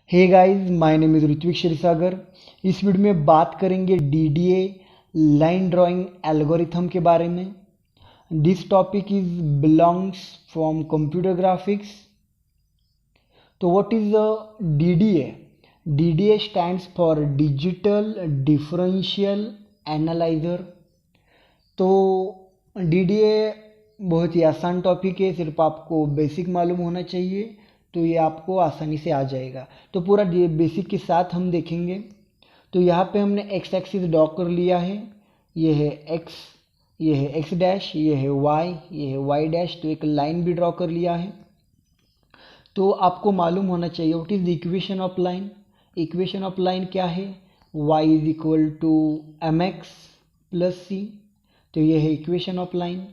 Hey guys, my name is Ritvik Kshirsagar. इस video में बात करेंगे डीडीए लाइन ड्राइंग एल्गोरिथम के बारे में। This topic is belongs from computer graphics. तो what is the DDA? DDA stands for digital differential analyser. तो डीडीए बहुत ही आसान टॉपिक है, सिर्फ आपको बेसिक मालूम होना चाहिए तो ये आपको आसानी से आ जाएगा। तो पूरा बेसिक के साथ हम देखेंगे। तो यहाँ पे हमने एक्स एक्सिस ड्रॉ कर लिया है। ये है एक्स, ये है एक्स डैश, ये है वाई, ये है वाई डैश। तो एक लाइन भी ड्रॉ कर लिया है। तो आपको मालूम होना चाहिए what is the equation of line. Equation of line क्या है? y is equal to m x plus c. तो ये है इक्वेशन ऑफ लाइन।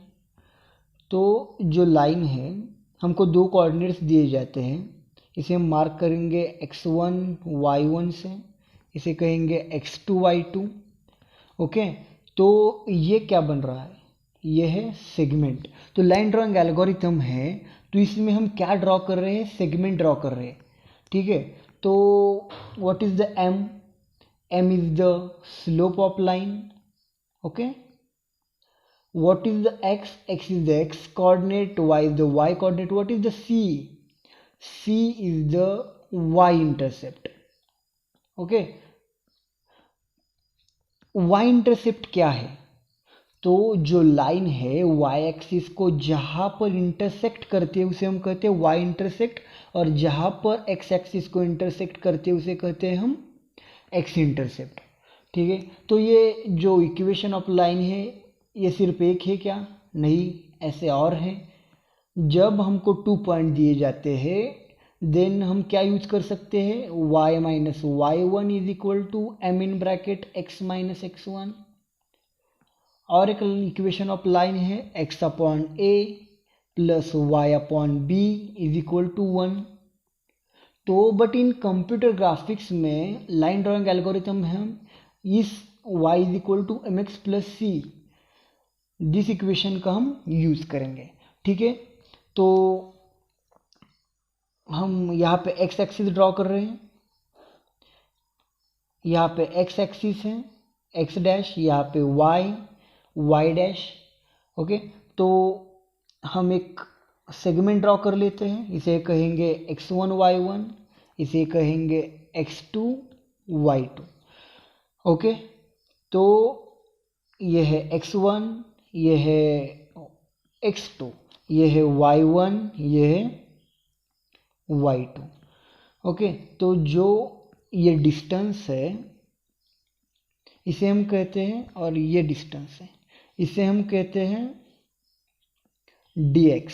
तो जो लाइन है, हमको दो कोऑर्डिनेट्स दिए जाते हैं। इसे हम मार्क करेंगे x1 y1 से, इसे कहेंगे x2 y2। ओके, तो ये क्या बन रहा है? ये है सेगमेंट। तो लाइन ड्राइंग एल्गोरिथम है, तो इसमें हम क्या ड्रॉ कर रहे हैं? सेगमेंट ड्रॉ कर रहे हैं। ठीक है, तो what is the m? m is the slope of line. Okay, what is the x? X is the x coordinate, y is the y coordinate. What is the c? C is the y intercept. Okay, y intercept क्या है? तो जो line है y axis को जहां पर intersect करते हैं उसे हम कहते हैं y इंटरसेक्ट, और जहां पर x एक्सिस को इंटरसेक्ट करते हैं उसे कहते हैं हम x इंटरसेप्ट। ठीक है, तो ये जो इक्वेशन ऑफ लाइन है ये सिर्फ एक है क्या? नहीं, ऐसे और हैं। जब हमको 2 पॉइंट दिए जाते हैं देन हम क्या यूज कर सकते हैं? y minus y one is equal to m in bracket x minus x one. और एक इक्वेशन ऑफ लाइन है x upon a plus y upon b is equal to 1। तो बट इन कंप्यूटर ग्राफिक्स में line drawing algorithm है, इस y is equal to m x plus c this equation का हम use करेंगे। ठीक है, तो हम यहाँ पे एक्स एक्सिस ड्रॉ कर रहे हैं। यहाँ पे एक्स एक्सिस है एक्स डैश, यहाँ पे वाई वाई डैश। ओके, तो हम एक सेगमेंट ड्रॉ कर लेते हैं। इसे कहेंगे x1 y1, इसे कहेंगे x2 y2। ओके, तो ये है x1, ये है x2, ये है y1, ये है y2। ओके, तो जो ये डिस्टेंस है इसे हम कहते हैं, और ये डिस्टेंस है इसे हम कहते हैं dx,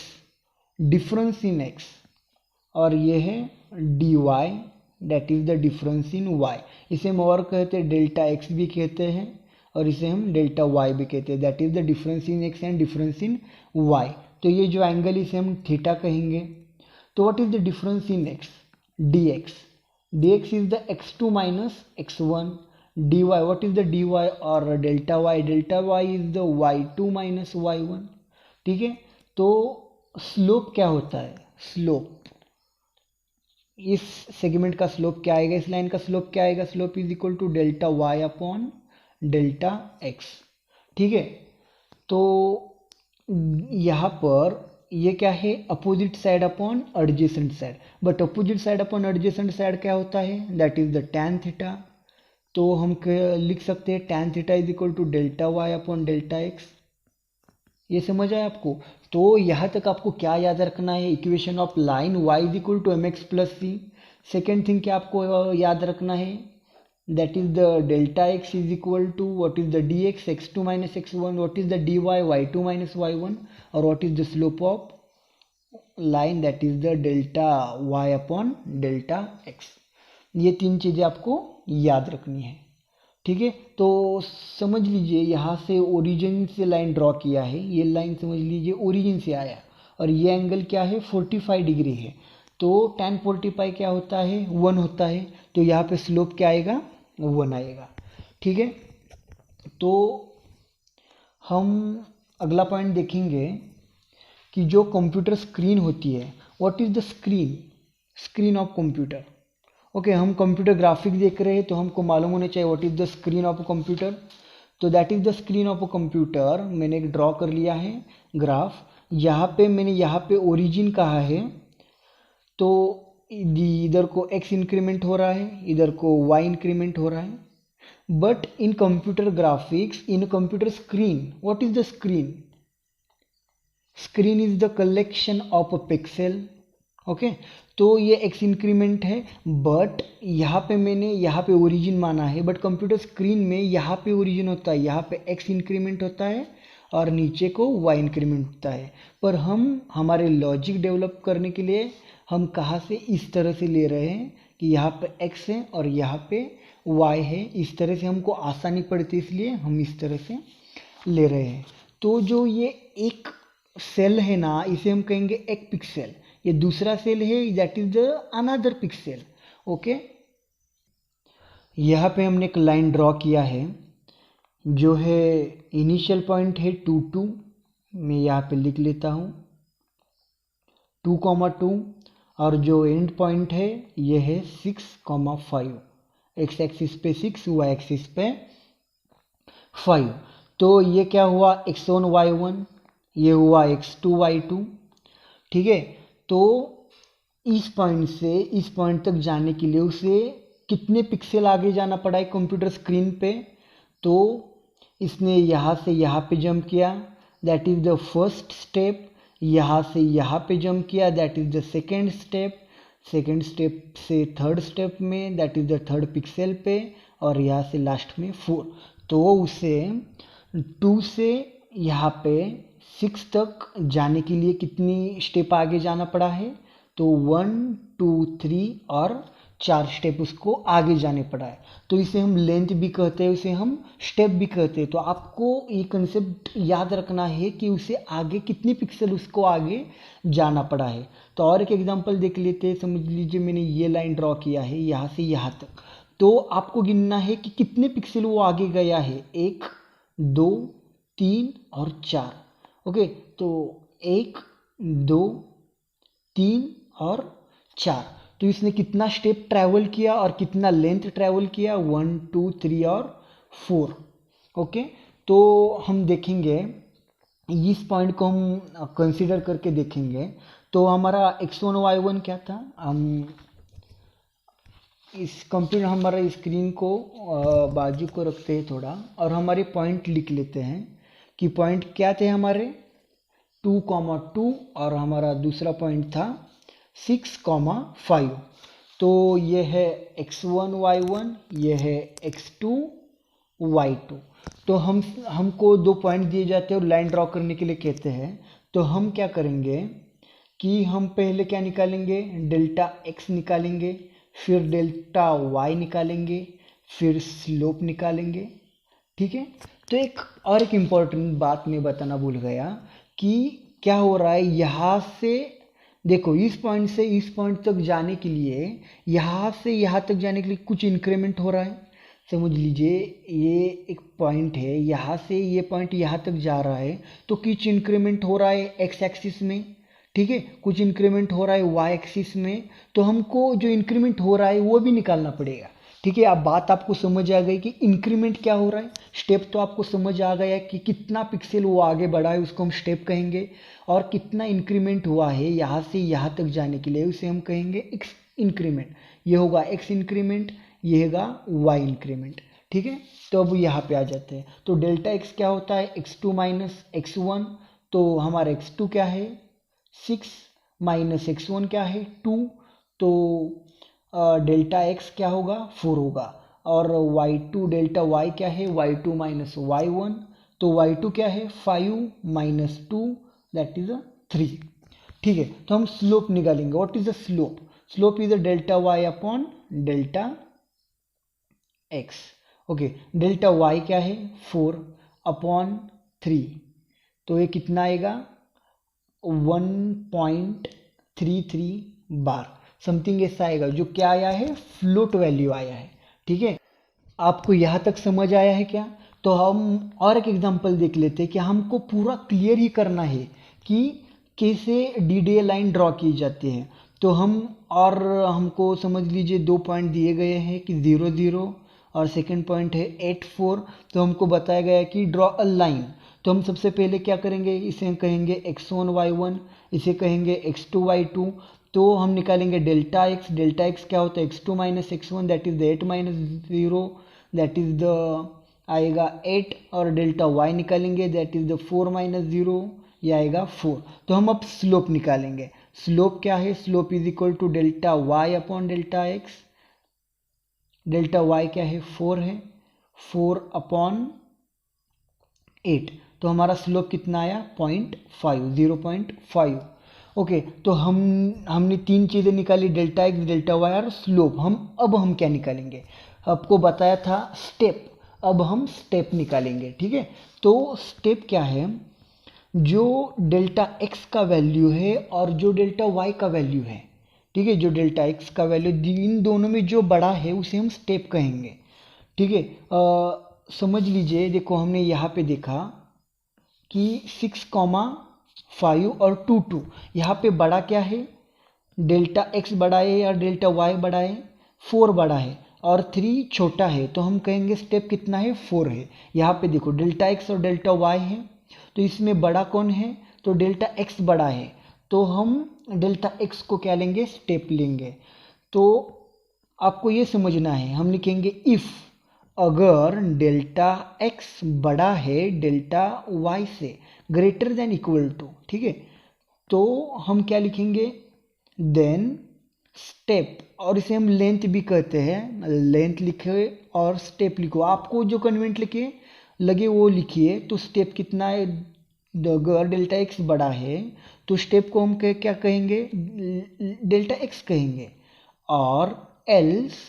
डिफरेंस इन x, और ये है dy, that is the difference in y। इसे हम और कहते हैं डेल्टा x भी कहते हैं, और इसे हम डेल्टा y भी कहते हैं, that is the difference in x and difference in y। तो ये जो एंगल इसे हम थीटा कहेंगे। तो what is the difference in x? dx, dx is the x2 minus x1। dy, what is the dy और delta y? Delta y is the y2 minus y1। ठीक है, तो स्लोप क्या होता है? स्लोप, इस सेगमेंट का स्लोप क्या आएगा? इस लाइन का स्लोप क्या आएगा? Slope is equal to delta y upon delta x. ठीक है, तो यहाँ पर ये क्या है? Opposite side upon adjacent side. But opposite side upon adjacent side क्या होता है? That is the tan theta. तो हम लिख सकते हैं tan theta is equal to delta y upon delta x. ये समझ आया आपको? तो यहाँ तक आपको क्या याद रखना है? Equation of line y is equal to m x plus c. Second thing क्या आपको याद रखना है? That is the delta x is equal to what is the d x, x two minus x one, what is the d y, y two minus y one, और what is the slope of line, that is the delta y upon delta x. ये तीन चीज़ें आपको याद रखनी है। ठीक है, तो समझ लीजिए यहाँ से ओरिजिन से लाइन ड्रॉ किया है, ये लाइन समझ लीजिए ओरिजिन से आया, और ये एंगल क्या है? 45 डिग्री है। तो tan 45 क्या होता है? 1 होता है। तो यहाँ पे स्लोप क्या आएगा? 1 आएगा। ठीक है, तो हम अगला पॉइंट देखेंगे कि जो कंप्यूटर स्क्रीन होती है, what is the screen? Screen of computer. Okay, हम कंप्यूटर ग्राफिक देख रहे हैं तो हमको मालूम होना चाहिए what is the screen of a computer. तो that is the screen of a computer. मैंने एक ड्रॉ कर लिया है ग्राफ। यहाँ पे मैंने यहाँ पे ओरिजिन कहा है, तो इधर को x इंक्रीमेंट हो रहा है, इधर को y इंक्रीमेंट हो रहा है। But in computer graphics, in computer screen, what is the screen? Screen is the collection of a pixel. Okay, तो ये x इंक्रीमेंट है, बट यहाँ पे मैंने यहाँ पे ओरिजिन माना है, बट कंप्यूटर स्क्रीन में यहाँ पे ओरिजिन होता है, यहाँ पे x इंक्रीमेंट होता है और नीचे को y इंक्रीमेंट होता है। पर हम हमारे लॉजिक डेवलप करने के लिए हम कहाँ से इस तरह से ले रहे हैं कि यहाँ पे x है और यहाँ पे y है। इस तरह से हमको आसानी पड़ती है, इसलिए हम इस तरह से ले रहे हैं। तो जो ये एक सेल है ना, इसे हम कहेंगे एक पिक्सल। ये दूसरा सेल है, that is the another pixel. Okay, यहाँ पे हमने एक लाइन ड्रॉ किया है जो है इनिशियल पॉइंट है 2 2। मैं यहाँ पे लिख लेता हूँ 2,2, और जो एंड पॉइंट है ये है 6,5। एक्स एक्सिस पे 6, वाई एक्सिस पे 5। तो ये क्या हुआ, x1 y1, ये हुआ x2 y2। ठीक है, तो इस पॉइंट से इस पॉइंट तक जाने के लिए उसे कितने पिक्सल आगे जाना पड़ा है कंप्यूटर स्क्रीन पे? तो इसने यहाँ से यहाँ पे जंप किया, that is the first step. यहाँ से यहाँ पे जंप किया, that is the second step. Second step से थर्ड स्टेप में, that is the third pixel पे, और यहाँ से लास्ट में 4। तो उसे 2 से यहाँ पे 6 तक जाने के लिए कितनी स्टेप आगे जाना पड़ा है? तो 1 2 3 और 4 स्टेप उसको आगे जाने पड़ा है। तो इसे हम लेंथ भी कहते हैं, उसे हम स्टेप भी कहते हैं। तो आपको ये कंसेप्ट याद रखना है कि उसे आगे कितनी पिक्सल उसको आगे जाना पड़ा है। तो और एक एग्जांपल देख लेते हैं। समझ लीजिए मैंने ये लाइन ड्रॉ किया है यहाँ से यहाँ तक, तो आपको गिनना है कि कितने पिक्सल वो आगे गया है। 1 2 3 और 4। ओके, तो 1 2 3 और 4। तो इसने कितना स्टेप ट्रैवल किया और कितना लेंथ ट्रैवल किया? 1 2 3 और 4। ओके, तो हम देखेंगे इस पॉइंट को हम कंसीडर करके देखेंगे। तो हमारा x1 y1 क्या था? हम इस कंप्यूटर हमारा स्क्रीन को बाजू को रखते हैं थोड़ा, और हमारे पॉइंट लिख लेते हैं कि पॉइंट क्या थे हमारे 2,2, और हमारा दूसरा पॉइंट था 6,5। तो ये है x1 y1, ये है x2 y2। तो हमको 2 पॉइंट दिए जाते हैं और लाइन ड्रॉ करने के लिए कहते हैं। तो हम क्या करेंगे कि हम पहले क्या निकालेंगे? डेल्टा x निकालेंगे, फिर डेल्टा y निकालेंगे, फिर स्लोप निकालेंगे। ठीक है, तो एक इम्पॉर्टेंट बात मैं बताना भूल गया कि क्या हो रहा है यहाँ से। देखो, इस पॉइंट से इस पॉइंट तक जाने के लिए, यहाँ से यहाँ तक जाने के लिए कुछ इंक्रीमेंट हो रहा है। समझ लीजिए ये एक पॉइंट है, यहाँ से ये पॉइंट यहाँ तक जा रहा है, तो कुछ इंक्रीमेंट हो रहा है एक्स एक्सिस में। ठीक है, कुछ इंक्रीमेंट हो रहा है वाई एक्सिस में। तो हमको जो इंक्रीमेंट हो रहा है वो भी निकालना पड़ेगा। ठीक है, अब बात आपको समझ आ गई कि इंक्रीमेंट क्या हो रहा है। स्टेप तो आपको समझ आ गया कि कितना पिक्सल वो आगे बढ़ा है, उसको हम स्टेप कहेंगे, और कितना इंक्रीमेंट हुआ है यहाँ से यहाँ तक जाने के लिए, उसे हम कहेंगे एक्स इंक्रीमेंट। ये होगा एक्स इंक्रीमेंट, ये होगा वाई इंक्रीमेंट। ठीक है, तो अब यहाँ पे आ जाते हैं। तो डेल्टा एक्स क्या होता है? x2 minus x1। तो हमारा x2 क्या है? 6 माइनस x1 क्या है? 2। तो डेल्टा x क्या होगा? 4 होगा। और y2 डेल्टा y क्या है? y2 minus y1। तो y2 क्या है? 5 माइनस 2, दैट इज 3। ठीक है, तो हम स्लोप निकालेंगे। What is the slope? Slope is delta y upon delta x। Okay, delta y क्या है? 4 अपॉन 3। तो ये कितना आएगा? 1.33 बार, समथिंग ऐसा आएगा। जो क्या आया है? फ्लोट वैल्यू आया है। ठीक है, आपको यहाँ तक समझ आया है क्या? तो हम और एक एग्जांपल देख लेते हैं कि हमको पूरा क्लियर ही करना है कि कैसे DDA लाइन ड्रॉ की जाती है। तो हम और हमको समझ लीजिए 2 पॉइंट दिए गए हैं कि 0 0 और सेकंड पॉइंट है 8 4। तो हमको बताया गया है कि ड्रॉ अ लाइन। तो हम सबसे पहले क्या करेंगे, इसे कहेंगे x1 y1, इसे कहेंगे x2 y2। तो हम निकालेंगे डेल्टा x क्या होता है x2 minus x1 that is the 8 minus 0 that is the आएगा 8, और डेल्टा y निकालेंगे दैट इज द 4 माइनस 0, ये आएगा 4। तो हम अब स्लोप निकालेंगे। स्लोप क्या है, slope is equal to delta y upon delta x। Delta y क्या है 4 है, 4 अपॉन 8। तो हमारा स्लोप कितना आया 0.5। ओके, तो हमने तीन चीज़ें निकाली, डेल्टा x डेल्टा y और स्लोप। अब हम क्या निकालेंगे, आपको बताया था स्टेप, अब हम स्टेप निकालेंगे। ठीक है, तो स्टेप क्या है, जो डेल्टा x का वैल्यू है और जो डेल्टा y का वैल्यू है, ठीक है, जो डेल्टा x का वैल्यू इन दोनों में जो बड़ा है उसे हम स्टेप कहेंगे। ठीक है, समझ लीजिए, देखो हमने यहाँ पे देखा कि 6,5 और 2 2, यहाँ पे बड़ा क्या है, डेल्टा x बड़ा है या डेल्टा y बड़ा है, 4 बड़ा है और 3 छोटा है। तो हम कहेंगे स्टेप कितना है 4 है। यहाँ पे देखो डेल्टा x और डेल्टा y है, तो इसमें बड़ा कौन है, तो डेल्टा x बड़ा है, तो हम डेल्टा x को क्या लेंगे, स्टेप लेंगे। तो आपको ये समझना है, हम लिखेंगे इफ़ अगर डेल्टा x बड़ा है डेल्टा y से, ग्रेटर देन इक्वल टू, ठीक है, तो हम क्या लिखेंगे, देन स्टेप, और इसे हम लेंथ भी कहते हैं, लेंथ लिखे और स्टेप लिखो, आपको जो कन्वेंट लिखे लगे वो लिखिए। तो स्टेप कितना है, अगर डेल्टा x बड़ा है तो स्टेप को हम क्या कहेंगे, डेल्टा x कहेंगे, और एल्स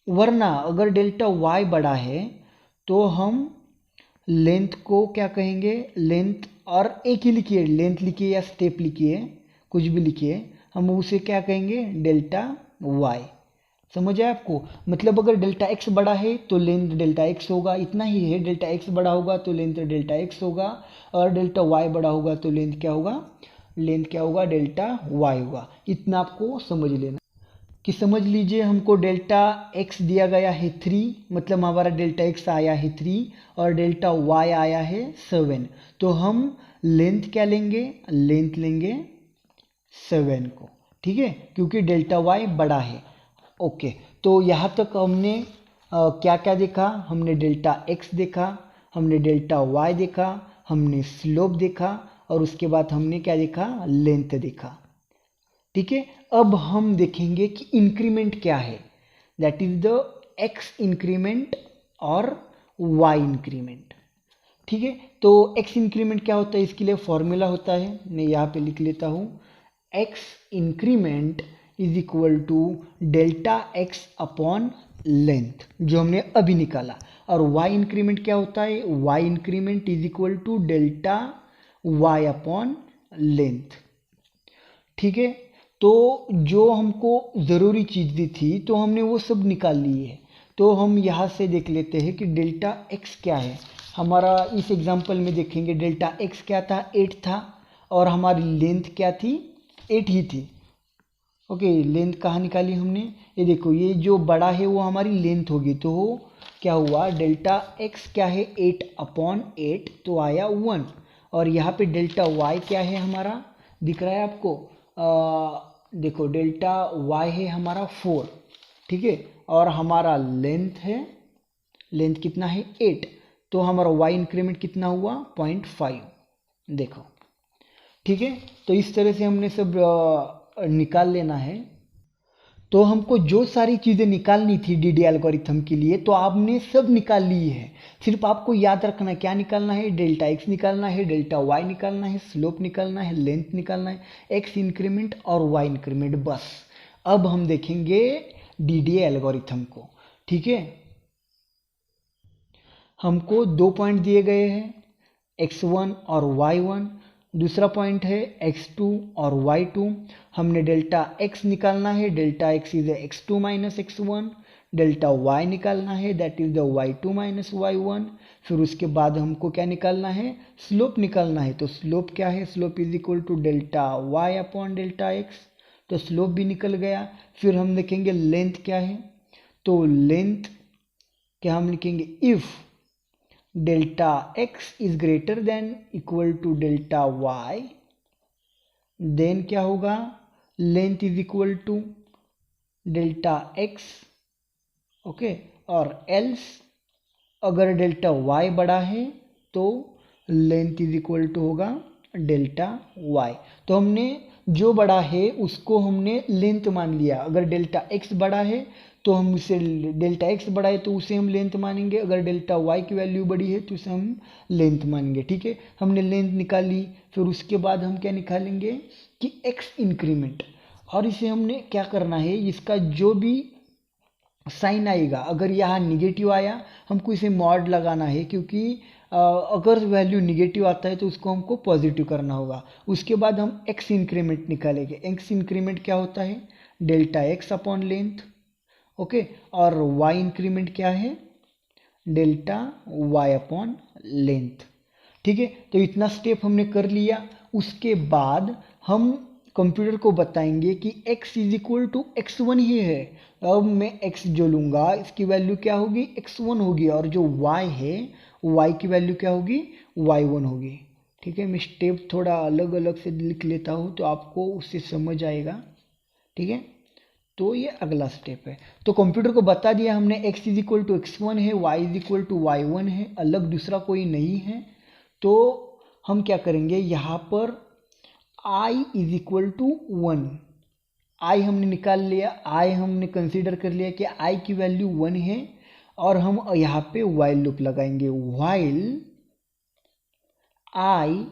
वरना अगर डेल्टा y बड़ा है तो हम लेंथ को क्या कहेंगे, लेंथ, और एक ही लिखिए, लेंथ लिखिए या स्टेप लिखिए, कुछ भी लिखिए, हम उसे क्या कहेंगे, डेल्टा y। समझ आया आपको, मतलब अगर डेल्टा x बड़ा है तो लेंथ डेल्टा x होगा, इतना ही है, डेल्टा x बड़ा होगा तो लेंथ डेल्टा x होगा, और डेल्टा y बड़ा होगा तो लेंथ क्या होगा, डेल्टा y होगा। इतना आपको समझ लेना कि समझ लीजिए हमको डेल्टा x दिया गया है 3, मतलब हमारा डेल्टा x आया है 3 और डेल्टा y आया है 7। तो हम लेंथ क्या लेंगे, लेंथ लेंगे 7 को, ठीक है, क्योंकि डेल्टा y बड़ा है। ओके, तो यहाँ तक हमने क्या क्या देखा, हमने डेल्टा x देखा, हमने डेल्टा y देखा, हमने स्लोप देखा, और उसके बाद हमने क्या देखा, लेंथ देखा। ठीक है, अब हम देखेंगे कि इंक्रीमेंट क्या है, that is the x increment और y इंक्रीमेंट। ठीक है, तो x इंक्रीमेंट क्या होता है, इसके लिए फॉर्मूला होता है, मैं यहाँ पे लिख लेता हूँ, x increment is equal to delta x upon length, जो हमने अभी निकाला, और y इंक्रीमेंट क्या होता है, y increment is equal to delta y upon length. ठीक है, तो जो हमको ज़रूरी चीज़ दी थी तो हमने वो सब निकाल ली है। तो हम यहाँ से देख लेते हैं कि डेल्टा x क्या है हमारा, इस एग्जांपल में देखेंगे डेल्टा x क्या था, 8 था, और हमारी लेंथ क्या थी, 8 ही थी। ओके, लेंथ कहाँ निकाली हमने, ये देखो, ये जो बड़ा है वो हमारी लेंथ होगी, तो क्या हुआ, डेल्टा x क्या है 8 अपॉन 8, तो आया 1, और यहाँ पे डेल्टा y क्या है हमारा, दिख रहा है आपको, देखो डेल्टा y है हमारा 4, ठीक है, और हमारा लेंथ है, लेंथ कितना है 8, तो हमारा y इंक्रीमेंट कितना हुआ 0.5, देखो। ठीक है, तो इस तरह से हमने सब निकाल लेना है। तो हमको जो सारी चीज़ें निकालनी थी डीडी एल्गोरिथम के लिए तो आपने सब निकाल ली है, सिर्फ आपको याद रखना है क्या निकालना है, डेल्टा x निकालना है, डेल्टा y निकालना है, स्लोप निकालना है, लेंथ निकालना है, x इंक्रीमेंट और y इंक्रीमेंट, बस। अब हम देखेंगे डीडी एल्गोरिथम को। ठीक है, हमको 2 पॉइंट दिए गए हैं, x1 और y1, दूसरा पॉइंट है x2 और y2। हमने डेल्टा x निकालना है, delta x is x2 minus x1, delta y निकालना है, that is the y2 minus y1। फिर उसके बाद हमको क्या निकालना है, स्लोप निकालना है। तो स्लोप क्या है, slope is equal to delta y upon delta x. तो स्लोप भी निकल गया। फिर हम लिखेंगे लेंथ क्या है, तो लेंथ क्या हम लिखेंगे, if delta x is greater than equal to delta y, then क्या होगा, length is equal to delta x. Okay, और एल्स अगर डेल्टा वाई बड़ा है तो लेंथ इज इक्वल टू होगा डेल्टा वाई। तो हमने जो बड़ा है उसको हमने लेंथ मान लिया। अगर डेल्टा एक्स बड़ा है तो हम उसे, डेल्टा एक्स बड़ा है तो उसे हम लेंथ मानेंगे, अगर डेल्टा वाई की वैल्यू बड़ी है तो उसे हम लेंथ मानेंगे। ठीक है, हमने लेंथ निकाली। फिर उसके बाद हम क्या निकालेंगे कि एक्स इंक्रीमेंट, और इसे हमने क्या करना है, इसका जो भी साइन आएगा, अगर यहाँ निगेटिव आया हमको इसे मॉड लगाना है, क्योंकि अगर वैल्यू निगेटिव आता है तो उसको हमको पॉजिटिव करना होगा। उसके बाद हम एक्स इंक्रीमेंट निकालेंगे। एक्स इंक्रीमेंट क्या होता है, delta x upon length. Okay, और वाई इंक्रीमेंट क्या है, डेल्टा वाई अपॉन लेंथ। ठीक है, तो इतना स्टेप हमने कर लिया। उसके बाद हम कंप्यूटर को बताएंगे कि x is equal to x1 ही है। अब मैं x जो लूँगा इसकी वैल्यू क्या होगी, x1 होगी, और जो y है y की वैल्यू क्या होगी, y1 होगी। ठीक है, मैं स्टेप थोड़ा अलग अलग से लिख लेता हूँ तो आपको उससे समझ आएगा। ठीक है, तो ये अगला स्टेप है। तो कंप्यूटर को बता दिया हमने x is equal to x1 है, y is equal to y1 है, अलग दूसरा कोई नहीं है। तो हम क्या करेंगे, यहाँ पर i is equal to 1, i हमने निकाल लिया, i हमने कंसीडर कर लिया कि i की वैल्यू 1 है, और हम यहाँ पे while लूप लगाएंगे, while i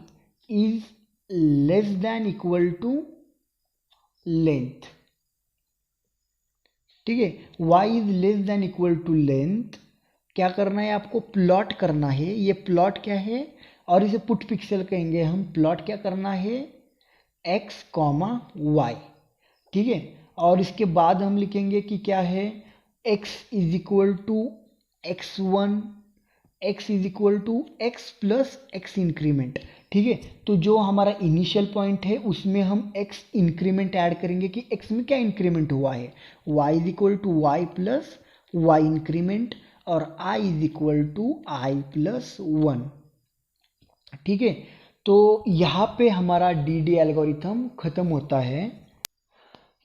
is less than equal to length. ठीक है, y is less than equal to length. क्या करना है, आपको प्लॉट करना है। ये प्लॉट क्या है, और इसे पुट पिक्सल कहेंगे हम। प्लॉट क्या करना है, x कॉमा वाई। ठीक है, और इसके बाद हम लिखेंगे कि क्या है, x is equal to x1, x is equal to x plus x increment. ठीक है, तो जो हमारा इनिशियल पॉइंट है उसमें हम x इंक्रीमेंट ऐड करेंगे कि x में क्या इंक्रीमेंट हुआ है, y is equal to y plus y increment, और i is equal to i plus 1। ठीक है, तो यहाँ पे हमारा DD एल्गोरिथम खत्म होता है।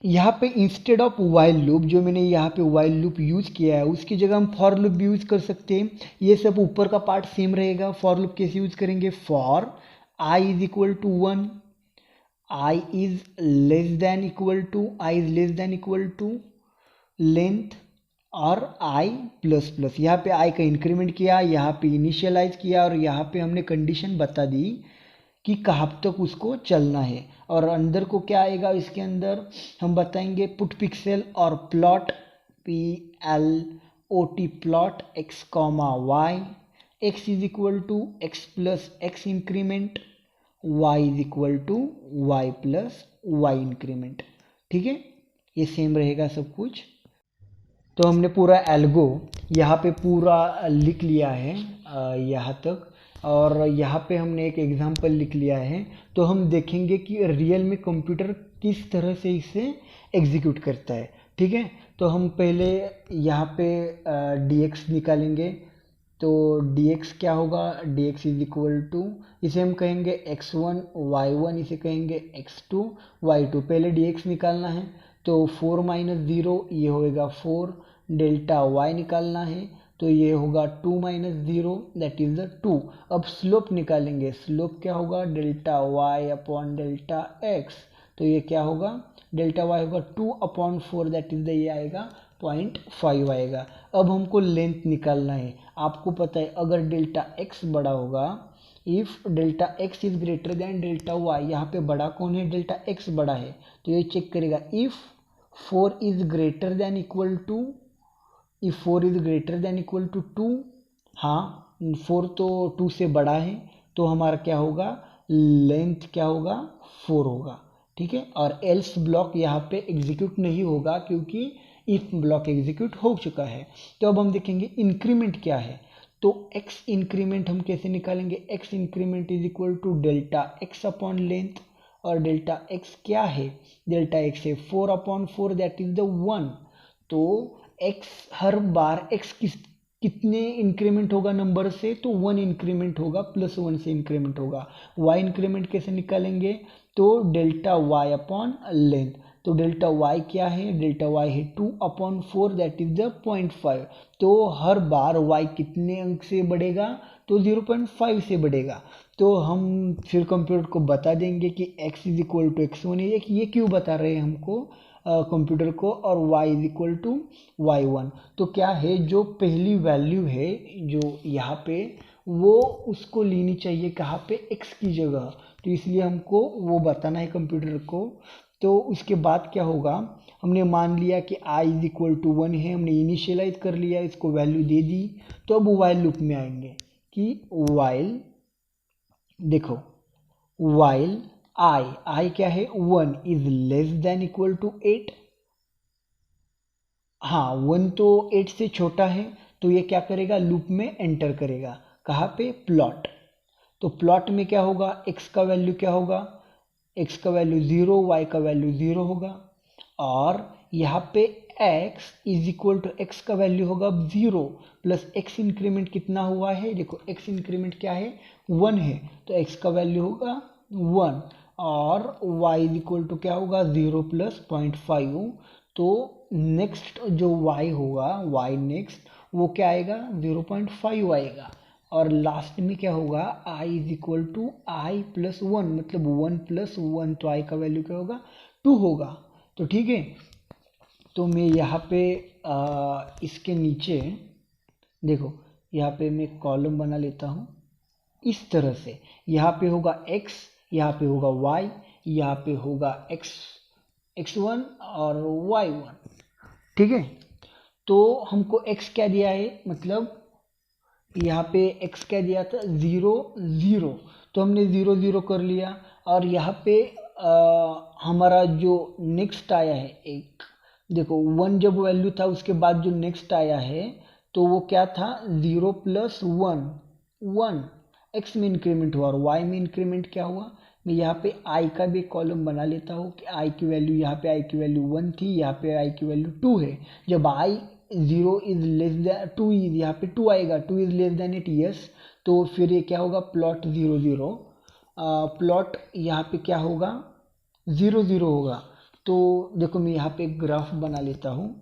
यहाँ पे इंस्टेड ऑफ वाइल लूप, जो मैंने यहाँ पे वाइल लूप यूज़ किया है उसकी जगह हम फॉर लूप भी यूज़ कर सकते हैं। ये सब ऊपर का पार्ट सेम रहेगा। फॉर लूप कैसे यूज़ करेंगे, for i is equal to 1, i is less than equal to, i is less than equal to length, और i प्लस प्लस। यहाँ पे i का इंक्रीमेंट किया, यहाँ पे इनिशियलाइज किया, और यहाँ पे हमने कंडीशन बता दी कि कहाँ तक उसको चलना है। और अंदर को क्या आएगा, इसके अंदर हम बताएंगे पुट पिक्सल और plot PLOT plot x comma y, x is equal to x plus x increment, y is equal to y plus y increment. ठीक है, ये सेम रहेगा सब कुछ। तो हमने पूरा एल्गो यहाँ पे पूरा लिख लिया है यहाँ तक, और यहाँ पे हमने एक एग्जांपल लिख लिया है। तो हम देखेंगे कि रियल में कंप्यूटर किस तरह से इसे एग्जीक्यूट करता है। ठीक है, तो हम पहले यहाँ पे dx निकालेंगे। तो dx क्या होगा, dx इज इक्वल टू, इसे हम कहेंगे x1 y1, इसे कहेंगे x2 y2। पहले dx निकालना है, तो 4 माइनस 0 ये होएगा 4, डेल्टा y निकालना है तो ये होगा 2 माइनस 0 दैट इज द 2। अब स्लोप निकालेंगे, स्लोप क्या होगा, delta y upon delta x, तो ये क्या होगा, डेल्टा y होगा 2 अपॉन 4 दैट इज द, ये आएगा 0.5 आएगा। अब हमको लेंथ निकालना है। आपको पता है अगर डेल्टा x बड़ा होगा, if delta x is greater then delta y, यहाँ पे बड़ा कौन है, डेल्टा x बड़ा है, तो ये चेक करेगा if 4 is greater than equal to, if 4 is greater than equal to 2, हाँ 4 तो 2 से बड़ा है, तो हमारा क्या होगा, लेंथ क्या होगा, 4 होगा। ठीक है, और एल्स ब्लॉक यहाँ पे एग्जीक्यूट नहीं होगा क्योंकि इफ ब्लॉक एग्जीक्यूट हो चुका है। तो अब हम देखेंगे इंक्रीमेंट क्या है। तो x इंक्रीमेंट हम कैसे निकालेंगे, x increment is equal to delta x upon length, और डेल्टा x क्या है, डेल्टा x है 4/4 दैट इज द 1। तो x हर बार x कितने इंक्रीमेंट होगा नंबर से, तो 1 इंक्रीमेंट होगा, +1 से इंक्रीमेंट होगा। y इंक्रीमेंट कैसे निकालेंगे, तो डेल्टा y अपॉन लेंथ। तो डेल्टा y क्या है, डेल्टा y है 2/4 दैट इज द 0.5। तो हर बार y कितने अंक से बढ़ेगा, तो 0.5 से बढ़ेगा। तो हम फिर कंप्यूटर को बता देंगे कि x is equal to x1 है। ये क्यों बता रहे हैं हमको कंप्यूटर को, और y is equal to y1। तो क्या है, जो पहली वैल्यू है जो यहाँ पे, वो उसको लेनी चाहिए कहाँ पे, x की जगह। तो इसलिए हमको वो बताना है कंप्यूटर को। तो उसके बाद क्या होगा, हमने मान लिया कि i इज इक्वल टू 1 है, हमने इनिशियलाइज कर लिया, इसको वैल्यू दे दी। तो अब वाइल लूप में आएंगे कि वाइल, देखो वाइल i क्या है 1 is less than equal to 8। हाँ 1 तो 8 से छोटा है, तो ये क्या करेगा, लूप में एंटर करेगा, कहाँ पे, प्लॉट। तो प्लॉट में क्या होगा, x का वैल्यू क्या होगा, x का वैल्यू 0, y का वैल्यू 0 होगा, और यहाँ पे x is equal to x का वैल्यू होगा 0 प्लस x इंक्रीमेंट कितना हुआ है, देखो x इंक्रीमेंट क्या है 1 है, तो x का वैल्यू होगा 1, और y इज इक्वल टू क्या होगा 0 प्लस 0.5। तो नेक्स्ट जो y होगा, y नेक्स्ट वो क्या आएगा 0.5 आएगा, और लास्ट में क्या होगा i is equal to i plus 1, मतलब 1 प्लस 1, तो i का वैल्यू क्या होगा 2 होगा। तो ठीक है, तो मैं यहाँ पे इसके नीचे देखो, यहाँ पे मैं कॉलम बना लेता हूँ इस तरह से। यहाँ पे होगा x, यहाँ पे होगा y, यहाँ पे होगा x1 और y1, ठीक है। तो हमको x क्या दिया है, मतलब यहाँ पे x क्या दिया था 0 0, तो हमने 0 0 कर लिया, और यहाँ पे हमारा जो नेक्स्ट आया है एक, देखो 1 जब वैल्यू था उसके बाद जो नेक्स्ट आया है, तो वो क्या था 0 प्लस 1 1, x में इंक्रीमेंट हुआ, और y में इंक्रीमेंट क्या हुआ। मैं यहाँ पे i का भी कॉलम बना लेता हूँ कि i की वैल्यू, यहाँ पे i की वैल्यू 1 थी, यहाँ पे i की वैल्यू 2 है। जब i 0 is less then 2 is, यहाँ पे 2 आएगा, 2 इज लेस देन 8, यस। तो फिर ये क्या होगा, प्लॉट 0 0, प्लॉट यहाँ पे क्या होगा 0 0 होगा। तो देखो मैं यहाँ पे एक ग्राफ बना लेता हूँ।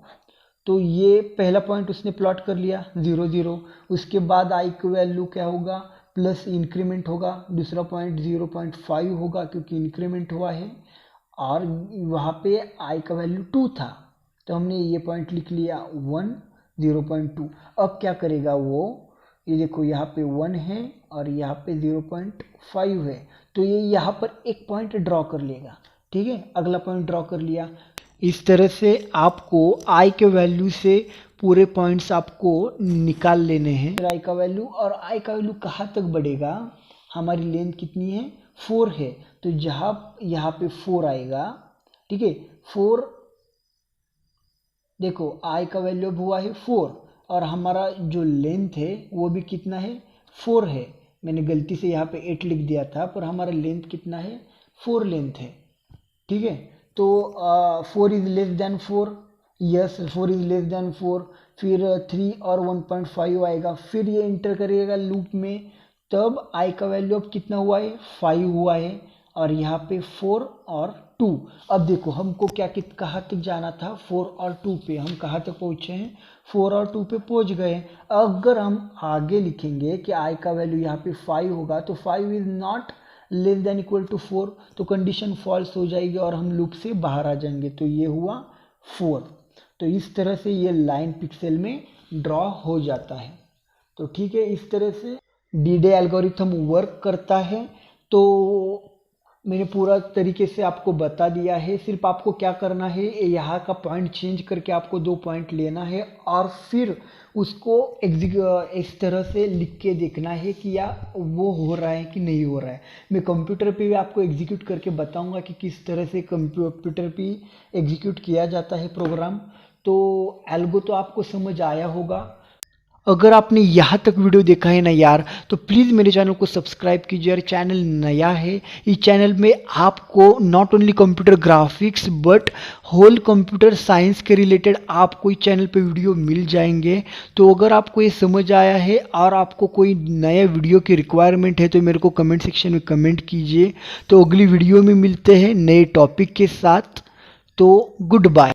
तो ये पहला पॉइंट उसने प्लॉट कर लिया 0 0, उसके बाद i की वैल्यू क्या होगा, प्लस इंक्रीमेंट होगा, दूसरा पॉइंट 0.5 होगा क्योंकि इंक्रीमेंट हुआ है, और वहाँ पे i का वैल्यू 2 था, तो हमने ये पॉइंट लिख लिया 1 0.2। अब क्या करेगा वो, ये देखो यहाँ पे 1 है और यहाँ पे 0.5 है, तो ये यहाँ पर एक पॉइंट ड्रॉ कर लेगा, ठीक है। अगला पॉइंट ड्रॉ कर लिया। इस तरह से आपको i के वैल्यू से पूरे पॉइंट्स आपको निकाल लेने हैं। i का वैल्यू, और i का वैल्यू कहाँ तक बढ़ेगा, हमारी लेंथ कितनी है 4 है, तो जहाँ यहाँ पे 4 आएगा, ठीक है 4, देखो i का वैल्यू अब हुआ है 4, और हमारा जो लेंथ है वो भी कितना है 4 है। मैंने गलती से यहाँ पे 8 लिख दिया था, पर हमारा लेंथ कितना है 4 लेंथ है, ठीक है। तो 4 is less then 4, yes 4 is less then 4, फिर 3 और 1.5 आएगा, फिर ये इंटर करिएगा लूप में, तब i का वैल्यू अब कितना हुआ है 5 हुआ है, और यहाँ पे 4 और 2। अब देखो हमको क्या कहाँ तक जाना था, 4 और 2 पे, हम कहाँ तक पहुँचे हैं 4 और 2 पे पहुँच गए। अगर हम आगे लिखेंगे कि i का वैल्यू यहाँ पे 5 होगा, तो 5 is not less than equal to 4, तो कंडीशन फॉल्स हो जाएगी और हम लूप से बाहर आ जाएंगे, तो ये हुआ 4। तो इस तरह से ये लाइन पिक्सल में ड्रॉ हो जाता है। तो ठीक है, इस तरह से D-Day एल्गोरिथम वर्क करता है। तो मैंने पूरा तरीके से आपको बता दिया है, सिर्फ आपको क्या करना है, यहाँ का पॉइंट चेंज करके आपको 2 पॉइंट लेना है, और फिर उसको इस तरह से लिख के देखना है कि या वो हो रहा है कि नहीं हो रहा है। मैं कंप्यूटर पे भी आपको एग्जीक्यूट करके बताऊंगा कि किस तरह से कंप्यूटर पे एग्जीक्यूट किया जाता है प्रोग्राम। तो एल्गो तो आपको समझ आया होगा। अगर आपने यहाँ तक वीडियो देखा है ना यार, तो प्लीज़ मेरे चैनल को सब्सक्राइब कीजिए। और चैनल नया है, इस चैनल में आपको not only computer graphics but whole computer science के रिलेटेड आपको इस चैनल पे वीडियो मिल जाएंगे। तो अगर आपको ये समझ आया है और आपको कोई नया वीडियो की रिक्वायरमेंट है तो मेरे को कमेंट सेक्शन में कमेंट कीजिए। तो अगली वीडियो में मिलते हैं नए टॉपिक के साथ। तो गुड बाय।